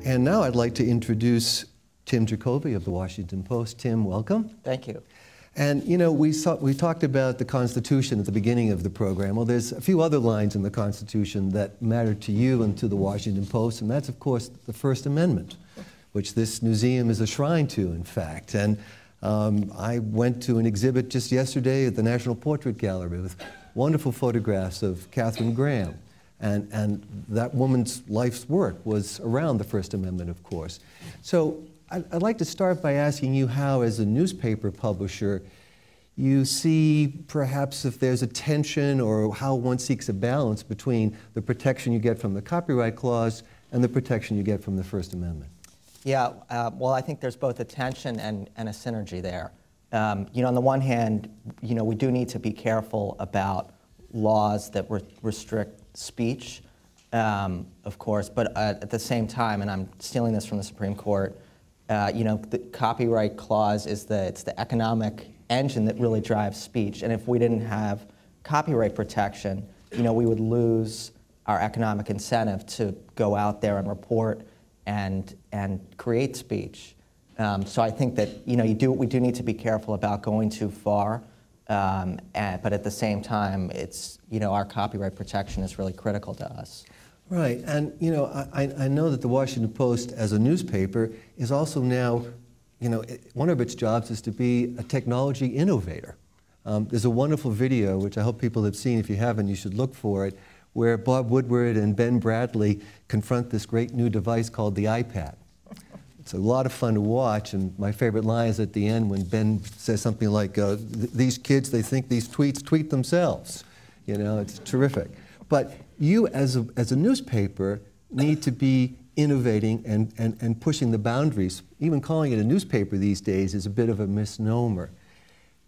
And now I'd like to introduce Tim Jucovy of the Washington Post. Tim, welcome. Thank you. And you know, we talked about the Constitution at the beginning of the program. Well, there's a few other lines in the Constitution that matter to you and to the Washington Post, and that's, of course, the First Amendment, which this museum is a shrine to, in fact. And I went to an exhibit just yesterday at the National Portrait Gallery with wonderful photographs of Katharine Graham. And that woman's life's work was around the First Amendment, of course. So I'd like to start by asking you how, as a newspaper publisher, you see perhaps if there's a tension or how one seeks a balance between the protection you get from the Copyright Clause and the protection you get from the First Amendment. Yeah, well, I think there's both a tension and a synergy there. You know, on the one hand, you know, we do need to be careful about laws that restrict speech, of course, but at the same time, and I'm stealing this from the Supreme Court, you know, the Copyright Clause is it's the economic engine that really drives speech. And if we didn't have copyright protection, you know, we would lose our economic incentive to go out there and report and create speech. So I think that, you know, we do need to be careful about going too far, but at the same time, you know, our copyright protection is really critical to us. Right, and you know, I know that the Washington Post, as a newspaper, is also now, you know, one of its jobs is to be a technology innovator. There's a wonderful video, which I hope people have seen. If you haven't, you should look for it, where Bob Woodward and Ben Bradley confront this great new device called the iPad. It's a lot of fun to watch, and my favorite line is at the end when Ben says something like, these kids, they think these tweets tweet themselves. You know, it's terrific. But you, as a newspaper, need to be innovating and pushing the boundaries. Even calling it a newspaper these days is a bit of a misnomer.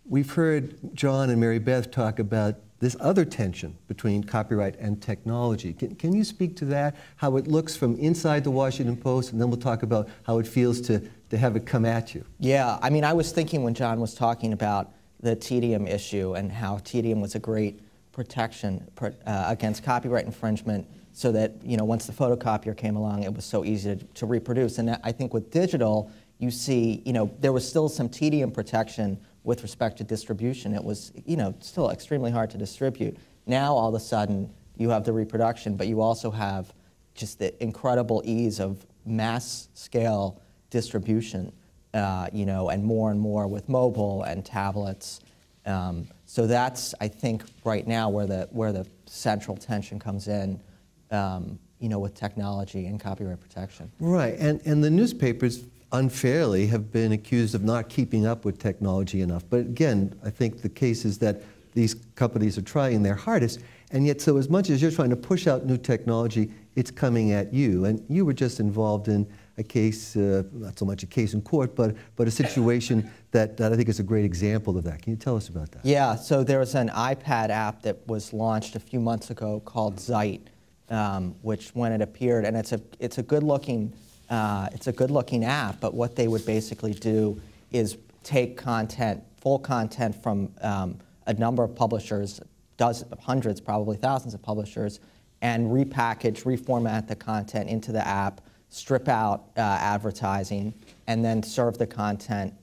We've heard John and Mary Beth talk about this other tension between copyright and technology. Can you speak to that, how it looks from inside the Washington Post, and then we'll talk about how it feels to have it come at you? Yeah, I mean, I was thinking when John was talking about the tedium issue and how tedium was a great protection against copyright infringement, so that, you know, once the photocopier came along, it was so easy to reproduce. And I think with digital, you see, you know, there was still some tedium protection with respect to distribution. It was, you know, still extremely hard to distribute. Now, all of a sudden, you have the reproduction, but you also have just the incredible ease of mass-scale distribution, you know, and more with mobile and tablets. So that's, I think, right now where the central tension comes in, you know, with technology and copyright protection. Right, and the newspapers unfairly have been accused of not keeping up with technology enough. But again, I think the case is that these companies are trying their hardest, and yet so as much as you're trying to push out new technology, it's coming at you. And you were just involved in a case, not so much a case in court, but a situation that I think is a great example of that. Can you tell us about that? Yeah, so there was an iPad app that was launched a few months ago called Zeit, which when it appeared, and it's a good-looking app, but what they would basically do is take content, full content from a number of publishers, hundreds, probably thousands of publishers, and repackage, reformat the content into the app, strip out advertising, and then serve the content,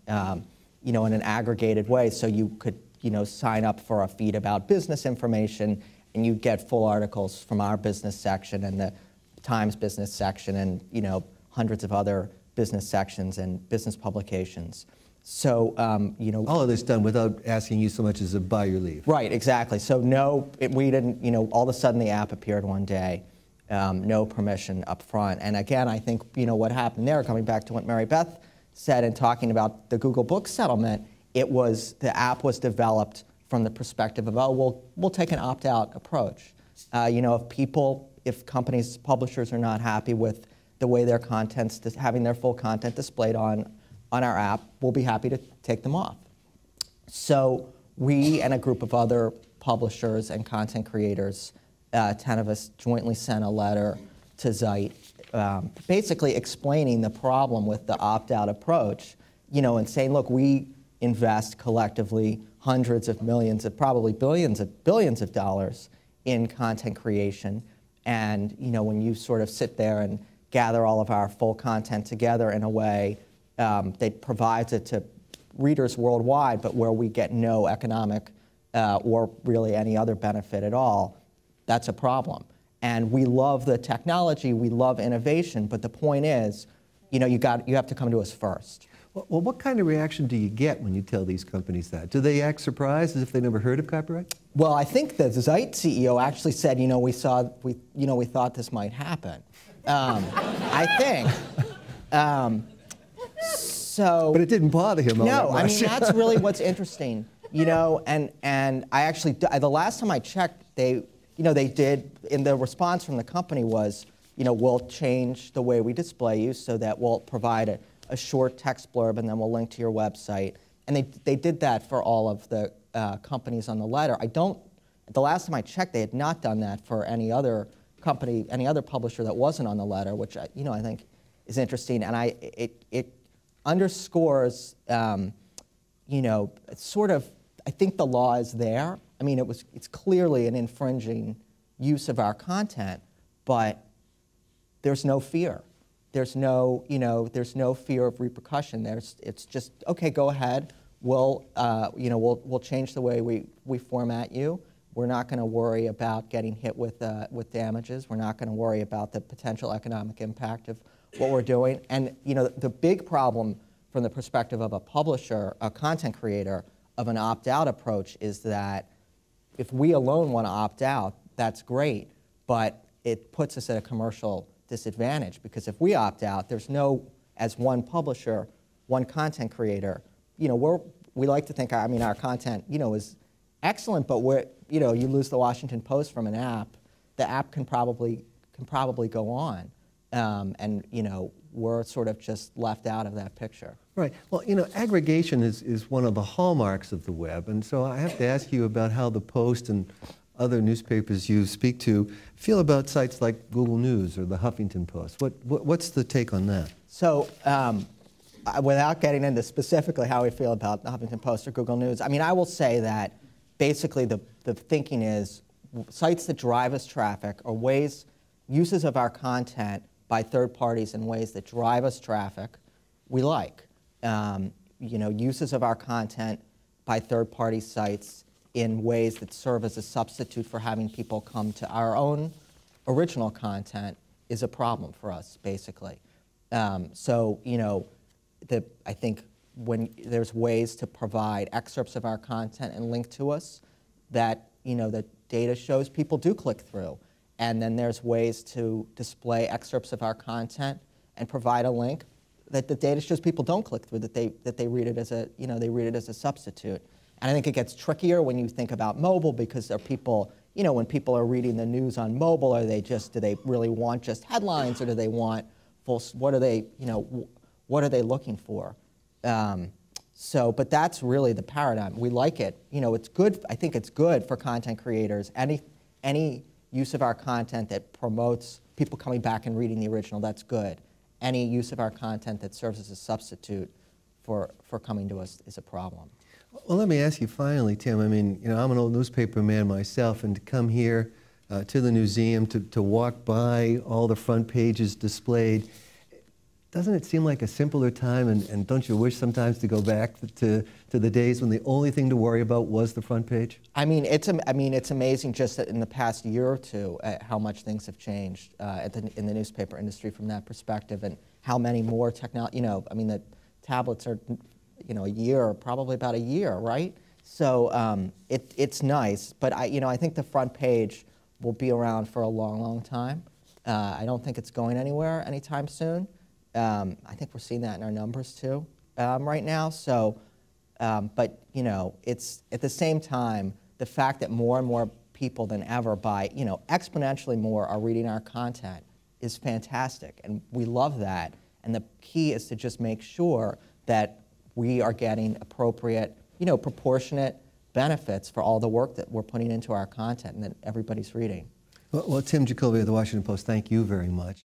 you know, in an aggregated way. So you could, you know, sign up for a feed about business information, and you get full articles from our business section and the Times business section, and, you know, hundreds of other business sections and business publications. So, you know, all of this done without asking you so much as to buy your leave. Right, exactly. So we didn't, you know, all of a sudden the app appeared one day, no permission up front. And again, I think, you know, what happened there, coming back to what Mary Beth said and talking about the Google Books settlement, the app was developed from the perspective of, oh, we'll take an opt-out approach. You know, if companies, publishers are not happy with the way their content's, having their full content displayed on our app, we'll be happy to take them off. So we and a group of other publishers and content creators, 10 of us, jointly sent a letter to Zeit, basically explaining the problem with the opt-out approach, you know, and saying, look, we invest collectively hundreds of millions, probably billions of dollars in content creation. And, you know, when you sort of sit there and gather all of our full content together in a way that provides it to readers worldwide, but where we get no economic or really any other benefit at all, that's a problem. And we love the technology, we love innovation, but the point is, you have to come to us first. Well, what kind of reaction do you get when you tell these companies that? Do they act surprised as if they never heard of copyright? Well, I think the Zeit CEO actually said, we thought this might happen. I think. But it didn't bother him all that much. No, I mean, that's really what's interesting, and I actually, the last time I checked, they did, and the response from the company was, we'll change the way we display you so that we'll provide a short text blurb and then we'll link to your website. And they did that for all of the companies on the letter. The last time I checked, they had not done that for any other company, any other publisher that wasn't on the letter, which I think is interesting. And it underscores, sort of, I think the law is there. I mean, it's clearly an infringing use of our content, but there's no fear. There's no fear of repercussion. It's just, okay, go ahead. We'll change the way we format you. We're not going to worry about getting hit with damages. We're not going to worry about the potential economic impact of what we're doing. And the big problem from the perspective of a publisher, a content creator, of an opt-out approach is that if we alone want to opt out, that's great, but it puts us at a commercial disadvantage, because if we opt out, there's no, as one publisher, one content creator, we like to think, our content, is excellent, but you lose the Washington Post from an app, the app can probably go on, and we're sort of just left out of that picture. Right. Well, aggregation is one of the hallmarks of the web, and so I have to ask you about how the Post and other newspapers you speak to feel about sites like Google News or the Huffington Post. What's the take on that? So, without getting into specifically how we feel about the Huffington Post or Google News, I will say that basically the thinking is sites that drive us traffic or uses of our content by third parties in ways that drive us traffic, we like. Uses of our content by third-party sites in ways that serve as a substitute for having people come to our own original content is a problem for us, basically. I think when there's ways to provide excerpts of our content and link to us, that the data shows people do click through. And then there's ways to display excerpts of our content and provide a link that the data shows people don't click through, that they read it as a a substitute. And I think it gets trickier when you think about mobile, because there are people, when people are reading the news on mobile, do they really want just headlines, or do they want full? What are they looking for? But that's really the paradigm. We like it. It's good. I think it's good for content creators. Any use of our content that promotes people coming back and reading the original, that's good. Any use of our content that serves as a substitute for coming to us is a problem. Well, let me ask you finally, Tim. I'm an old newspaper man myself, and to come here to the museum, to walk by all the front pages displayed, doesn't it seem like a simpler time, and don't you wish sometimes to go back to the days when the only thing to worry about was the front page? It's amazing just that in the past year or two how much things have changed in the newspaper industry from that perspective, and how many more technology. The tablets are, probably about a year, right? So it's nice, but I think the front page will be around for a long, long time. I don't think it's going anywhere anytime soon. I think we're seeing that in our numbers too right now. So, it's at the same time, the fact that more and more people than ever exponentially more are reading our content is fantastic, and we love that. And the key is to just make sure that we are getting appropriate, proportionate benefits for all the work that we're putting into our content and that everybody's reading. Well, Tim Jucovy of the Washington Post, thank you very much.